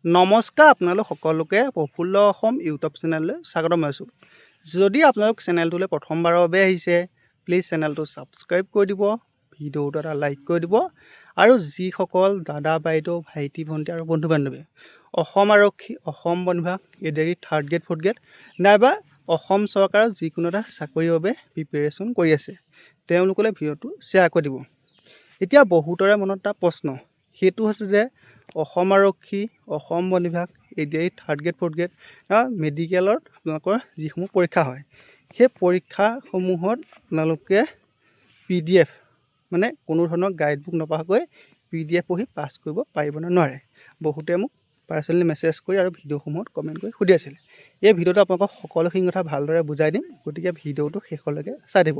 নমস্কাৰ, আপোনালোক সকলোকে প্ৰফুল্ল অসম ইউটিউব চেনেললৈ স্বাগতম জনাইছোঁ। যদি আপোনালোক চেনেলটোলৈ প্ৰথমবাৰৰ বাবে আহিছে, প্লিজ চেনেলটো ছাবস্ক্ৰাইব কৰি দিব, ভিডিঅ'টো এটা লাইক কৰি দিব আৰু যিসকল দাদা বাইদেউ ভাইটি ভণ্টি আৰু বন্ধু বান্ধৱী অসম আৰক্ষী, অসম বন বিভাগ, ADRE 3rd grade 4th grade নাইবা অসম চৰকাৰৰ যিকোনো এটা চাকৰিৰ বাবে প্ৰিপেৰেশ্যন কৰি আছে, তেওঁলোকলৈ ভিডিঅ'টো শ্বেয়াৰ কৰি দিব। এতিয়া বহুতৰে মনত এটা প্ৰশ্ন, সেইটো হৈছে যে অসম আৰক্ষী, অসম বন বিভাগ, ADRE 3rd grade 4th grade মেডিকেলত আপোনালোকৰ যিসমূহ পৰীক্ষা হয়, সেই পৰীক্ষাসমূহত আপোনালোকে PDF মানে কোনো ধৰণৰ গাইডবুক নপঢ়াকৈ PDF পঢ়ি পাছ কৰিব পাৰিবনে নোৱাৰে। বহুতে মোক পাৰ্চনেলি মেছেজ কৰি আৰু ভিডিঅ'সমূহত কমেণ্ট কৰি সুধি আছিল। এই ভিডিঅ'টো আপোনালোকক সকলোখিনি কথা ভালদৰে বুজাই দিম, গতিকে ভিডিঅ'টো শেষলৈকে চাই দিব।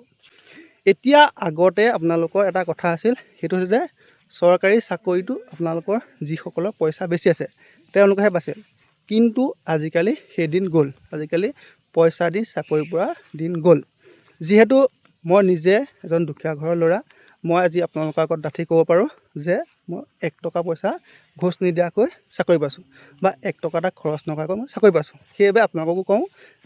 এতিয়া আগতে আপোনালোকৰ এটা কথা আছিল, সেইটো হৈছে যে চৰকাৰী চাকৰিটো আপোনালোকৰ যিসকলৰ পইচা বেছি আছে তেওঁলোকেহে পাইছিল, কিন্তু আজিকালি সেইদিন গ'ল। আজিকালি পইচা দি চাকৰি পোৱা দিন গ'ল। যিহেতু মই নিজে এজন দুখীয়া ঘৰৰ ল'ৰা, মই আজি আপোনালোকৰ আগত ডাঠি ক'ব পাৰোঁ যে মই 1 টকা পইচা ঘোচ নিদিয়াকৈ চাকৰি পাইছোঁ বা 1 টকা এটা খৰচ নকৰাকৈ মই চাকৰি পাইছোঁ। সেইবাবে আপোনালোককো কওঁ,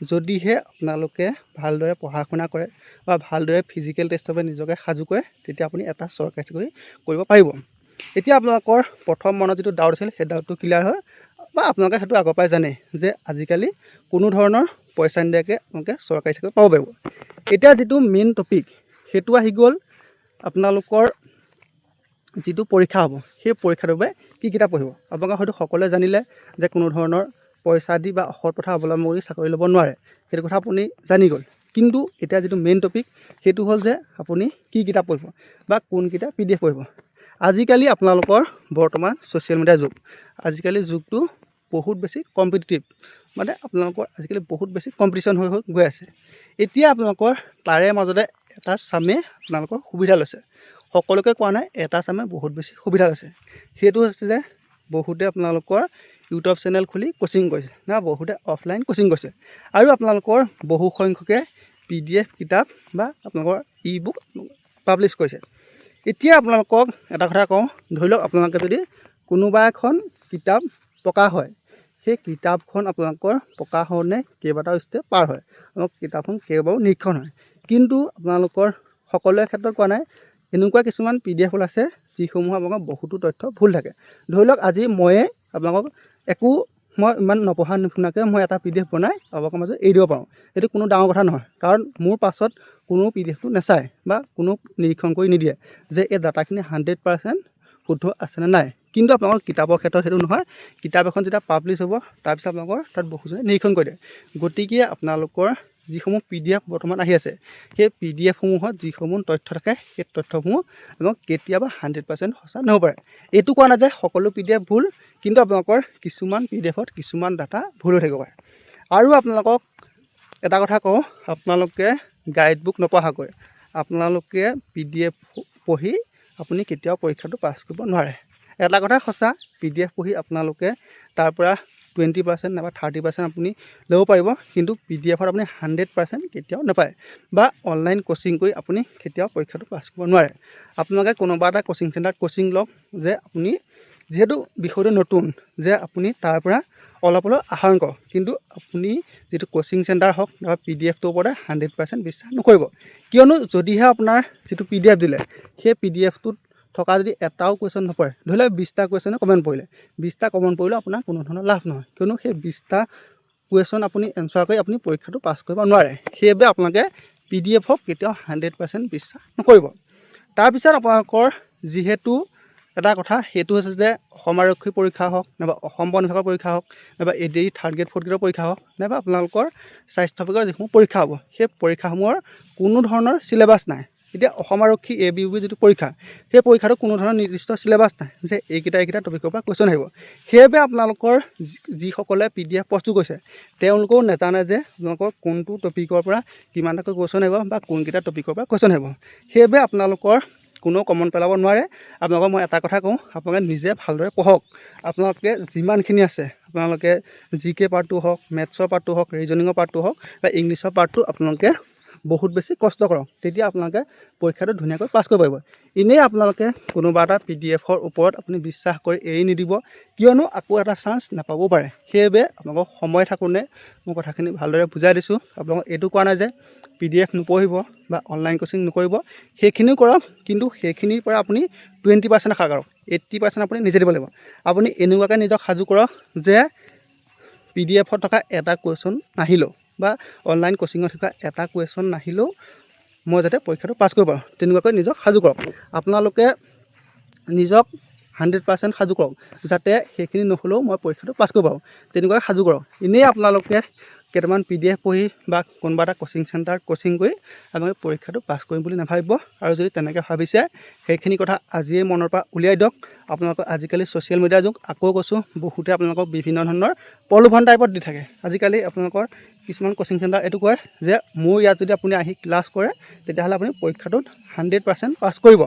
যদিহে আপোনালোকে ভালদৰে পঢ়া শুনা কৰে বা ভালদৰে ফিজিকেল টেষ্টৰ বাবে নিজকে সাজু কৰে, তেতিয়া আপুনি এটা চৰকাৰী চাকৰি কৰিব পাৰিব। এতিয়া আপোনালোকৰ প্ৰথম মনত যিটো ডাউট আছিল, সেই ডাউটটো ক্লিয়াৰ হয় বা আপোনালোকে সেইটো আগৰ পৰাই জানে যে আজিকালি কোনো ধৰণৰ পইচা নিদিয়াকৈ আপোনালোকে চৰকাৰী চাকৰি পাব পাৰিব। এতিয়া যিটো মেইন টপিক, সেইটো আহি গ'ল আপোনালোকৰ যিটো পৰীক্ষা হ'ব, সেই পৰীক্ষাটোৰ বাবে কি কিতাপ পঢ়িব। আপোনালোকে হয়তো সকলোৱে জানিলে যে কোনো ধৰণৰ পইচা দি বা অসৎ পথা অৱলম্বন কৰি চাকৰি ল'ব নোৱাৰে, সেইটো কথা আপুনি জানি গ'ল। কিন্তু এতিয়া যিটো মেইন টপিক, সেইটো হ'ল যে আপুনি কি কিতাপ পঢ়িব বা কোন কিতাপ PDF পঢ়িব। আজিকালি আপোনালোকৰ বৰ্তমান ছ'চিয়েল মিডিয়াৰ যুগ। আজিকালি যুগটো বহুত বেছি কম্পিটিটিভ, মানে আপোনালোকৰ আজিকালি বহুত বেছি কম্পিটিশ্যন হৈ গৈ আছে। এতিয়া আপোনালোকৰ তাৰে মাজতে এটা চামে আপোনালোকৰ সুবিধা লৈছে। সকলোকে কোৱা নাই, এটা চামে বহুত বেছি সুবিধা লৈছে। সেইটো হৈছে যে বহুতে আপোনালোকৰ ইউটিউব চেনেল খুলি কোচিং কৰিছে না, বহুতে অফলাইন কোচিং কৰিছে আৰু আপোনালোকৰ বহু সংখ্যকে PDF কিতাপ বা আপোনালোকৰ ই-বুক পাব্লিছ কৰিছে। এতিয়া আপোনালোকক এটা কথা কওঁ, ধৰি লওক আপোনালোকে যদি কোনোবা এখন কিতাপ প্ৰকাশ হয়, সেই কিতাপখন আপোনালোকৰ প্ৰকাশ হওঁতে কেইবাটাও ষ্টেপ পাৰ হয়, কিতাপখন কেইবাৰো নিৰীক্ষণ হয়। কিন্তু আপোনালোকৰ সকলোৰে ক্ষেত্ৰত কোৱা নাই, এনেকুৱা কিছুমান PDF ওলাইছে যিসমূহ আপোনালোকৰ বহুতো তথ্য ভুল থাকে। ধৰি লওক আজি ময়ে আপোনালোকক মই ইমান নপঢ়া নুশুনাকৈ মই এটা PDF বনাই আপোনালোকৰ মাজত এৰি দিব পাৰোঁ। এইটো কোনো ডাঙৰ কথা নহয়, কাৰণ মোৰ পাছত কোনো PDFটো নাচায় বা কোনো নিৰীক্ষণ কৰি নিদিয়ে যে এই ডাটাখিনি 100% শুদ্ধ আছেনে নাই। কিন্তু আপোনালোকৰ কিতাপৰ ক্ষেত্ৰত সেইটো নহয়। কিতাপ এখন যেতিয়া পাব্লিছ হ'ব, তাৰপিছত আপোনালোকৰ তাত বহুজনে নিৰীক্ষণ কৰি দিয়ে। গতিকে আপোনালোকৰ যিসমূহ PDF বৰ্তমান আহি আছে, সেই PDFসমূহত যিসমূহ তথ্য থাকে, সেই তথ্যসমূহ আপোনালোক কেতিয়াবা 100% সঁচা নহ'ব পাৰে। এইটো কোৱা নাই যে সকলো PDF ভুল, কিন্তু আপোনালোকৰ কিছুমান PDFত কিছুমান ডাটা ভুল হৈ থাকিব পাৰে। আৰু আপোনালোকক এটা কথা কওঁ, আপোনালোকে গাইডবুক নপঢ়াকৈ আপোনালোকে PDF পঢ়ি আপুনি কেতিয়াও পৰীক্ষাটো পাছ কৰিব নোৱাৰে। এটা কথা সঁচা, PDF পঢ়ি আপোনালোকে তাৰ পৰা 20% নাইবা 30% আপুনি ল'ব পাৰিব, কিন্তু PDFত আপুনি 100% কেতিয়াও নাপায় বা অনলাইন কোচিং কৰি আপুনি কেতিয়াও পৰীক্ষাটো পাছ কৰিব নোৱাৰে। আপোনালোকে কোনোবা এটা কোচিং চেণ্টাৰত কোচিং লওক, যে আপুনি যিহেতু বিষয়টো নতুন, যে আপুনি তাৰ পৰা অলপ অলপ আহৰণ কৰক, কিন্তু আপুনি যিটো কোচিং চেণ্টাৰ হওক নাইবা PDFটোৰ ওপৰতে 100% বিশ্বাস নকৰিব। কিয়নো যদিহে আপোনাৰ যিটো PDF দিলে, সেই PDFটোত থকা যদি এটাও কুৱেশ্যন নপৰে, ধৰি লওক 20টা কুৱেশ্যনে কমন পৰিলে, 20টা কমন পৰিলেও আপোনাৰ কোনো ধৰণৰ লাভ নহয়, কিয়নো সেই 20টা কুৱেশ্যন আপুনি এনচাৰ কৰি আপুনি পৰীক্ষাটো পাছ কৰিব নোৱাৰে। সেইবাবে আপোনালোকে PDFক কেতিয়াও 100% বিশ্বাস নকৰিব। তাৰপিছত আপোনালোকৰ যিহেতু এটা কথা, সেইটো হৈছে যে অসম আৰক্ষী পৰীক্ষা হওক নাইবা অসম বন বিভাগৰ পৰীক্ষা হওক নাইবা এডিআৰই 3rd গ্ৰেড 4th গ্ৰেডৰ পৰীক্ষা হওক নাইবা আপোনালোকৰ স্বাস্থ্য বিভাগৰ যিসমূহ পৰীক্ষা হ'ব, সেই পৰীক্ষাসমূহৰ কোনো ধৰণৰ চিলেবাছ নাই। এতিয়া অসম আৰক্ষী ABUB যিটো পৰীক্ষা, সেই পৰীক্ষাটো কোনো ধৰণৰ নিৰ্দিষ্ট চিলেবাছ নাই যে এইকেইটা টপিকৰ পৰা কুৱেশ্যন আহিব। সেইবাবে আপোনালোকৰ যিসকলে PDF প্ৰস্তুত কৰিছে, তেওঁলোকেও নাজানে যে আপোনালোকৰ কোনটো টপিকৰ পৰা কিমানটাকৈ কুৱেশ্যন আহিব বা কোনকেইটা টপিকৰ পৰা কুৱেশ্যন আহিব। সেইবাবে আপোনালোকৰ কোনো কমন পেলাব নোৱাৰে। আপোনালোকক মই এটা কথা কওঁ, আপোনালোকে নিজে ভালদৰে পঢ়ক। আপোনালোকে যিমানখিনি আছে, আপোনালোকে GK পাৰ্টটো হওক, মেথছৰ পাৰ্টটো হওক, ৰিজনিঙৰ পাৰ্টটো হওক বা ইংলিছৰ পাৰ্টটো আপোনালোকে বহুত বেছি কষ্ট কৰক, তেতিয়া আপোনালোকে পৰীক্ষাটো ধুনীয়াকৈ পাছ কৰিব পাৰিব। এনেই আপোনালোকে কোনোবা এটা PDFৰ ওপৰত আপুনি বিশ্বাস কৰি এৰি নিদিব, কিয়নো আকৌ এটা চান্স নাপাবও পাৰে। সেইবাবে আপোনালোকক সময় থাকোঁতে মই কথাখিনি ভালদৰে বুজাই দিছোঁ। আপোনালোকক এইটো কোৱা নাই যে PDF নপঢ়িব বা অনলাইন কোচিং নকৰিব, সেইখিনিও কৰক, কিন্তু সেইখিনিৰ পৰা আপুনি 20% আশা কৰক, 80% আপুনি নিজে দিব লাগিব। আপুনি এনেকুৱাকৈ নিজক সাজু কৰক যে PDFত থকা এটা কুৱেশ্যন নাহিলেও বা অনলাইন কোচিঙত থকা এটা কুৱেশ্যন নাহিলেও মই যাতে পৰীক্ষাটো পাছ কৰিব পাৰোঁ, তেনেকুৱাকৈ নিজক সাজু কৰক। আপোনালোকে নিজক 100% সাজু কৰক, যাতে সেইখিনি নহ'লেও মই পৰীক্ষাটো পাছ কৰিব পাৰোঁ, তেনেকুৱাকৈ সাজু কৰক। এনেই আপোনালোকে কেইটামান PDF পঢ়ি বা কোনোবা এটা কোচিং চেণ্টাৰত কোচিং কৰি আপোনালোকে পৰীক্ষাটো পাছ কৰিম বুলি নাভাবিব। আৰু যদি তেনেকৈ ভাবিছে সেইখিনি কথা আজিয়ে মনৰ পৰা উলিয়াই দিয়ক। আপোনালোকৰ আজিকালি ছ'চিয়েল মিডিয়াৰ যুগ, আকৌ কৈছোঁ, বহুতে আপোনালোকক বিভিন্ন ধৰণৰ প্ৰলোভন টাইপত দি থাকে। আজিকালি আপোনালোকৰ কিছুমান কোচিং চেণ্টাৰ এইটো কয় যে মোৰ ইয়াত যদি আপুনি আহি ক্লাছ কৰে তেতিয়াহ'লে আপুনি পৰীক্ষাটোত 100% পাছ কৰিব।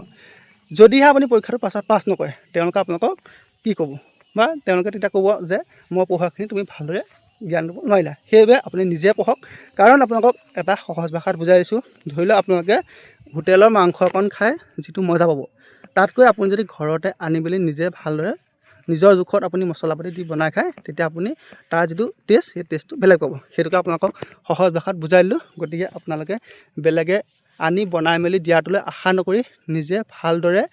যদিহে আপুনি পৰীক্ষাটো পাছ নকৰে, তেওঁলোকে আপোনালোকক কি ক'ব, বা তেওঁলোকে তেতিয়া ক'ব যে মই পঢ়াখিনি তুমি ভালদৰে জ্ঞান দিব নোৱাৰিলা। সেইবাবে আপুনি নিজে পঢ়ক। কাৰণ আপোনালোকক এটা সহজ ভাষাত বুজাই দিছোঁ। ধৰি লওক আপোনালোকে হোটেলৰ মাংস অকণ খাই যিটো মজা পাব, তাতকৈ আপুনি যদি ঘৰতে আনি মেলি নিজে ভালদৰে নিজৰ জোখত আপুনি মছলা পাতি দি বনাই খায়, তেতিয়া আপুনি তাৰ যিটো টেষ্ট, সেই টেষ্টটো বেলেগ পাব। সেইটোকে আপোনালোকক সহজ ভাষাত বুজাই দিলোঁ। গতিকে আপোনালোকে বেলেগে আনি বনাই মেলি দিয়াটোলৈ আশা নকৰি নিজে ভালদৰে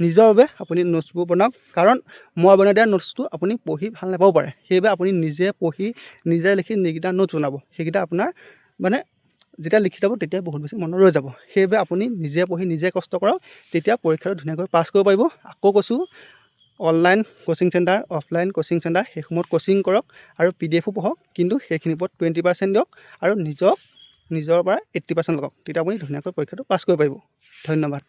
নিজৰ বাবে আপুনি নোটছবোৰ বনাওক। কাৰণ মই বনাই দিয়া নোটছটো আপুনি পঢ়ি ভাল নাপাব পাৰে। সেইবাবে আপুনি নিজে পঢ়ি নিজে লিখি যিকেইটা নোটছ বনাব, সেইকেইটা আপোনাৰ মানে যেতিয়া লিখি যাব তেতিয়া বহুত বেছি মনত ৰৈ যাব। সেইবাবে আপুনি নিজে পঢ়ি নিজে কষ্ট কৰক, তেতিয়া পৰীক্ষাটো ধুনীয়াকৈ পাছ কৰিব পাৰিব। আকৌ কৈছোঁ, online coaching centre, offline coaching centre, সেইসমূহত কোচিং কৰক আৰু PDFও পঢ়ক, কিন্তু সেইখিনিৰ ওপৰত 20% দিয়ক আৰু নিজৰ পৰা 80% লগাওক, তেতিয়া আপুনি ধুনীয়াকৈ পৰীক্ষাটো পাছ কৰিব পাৰিব। ধন্যবাদ।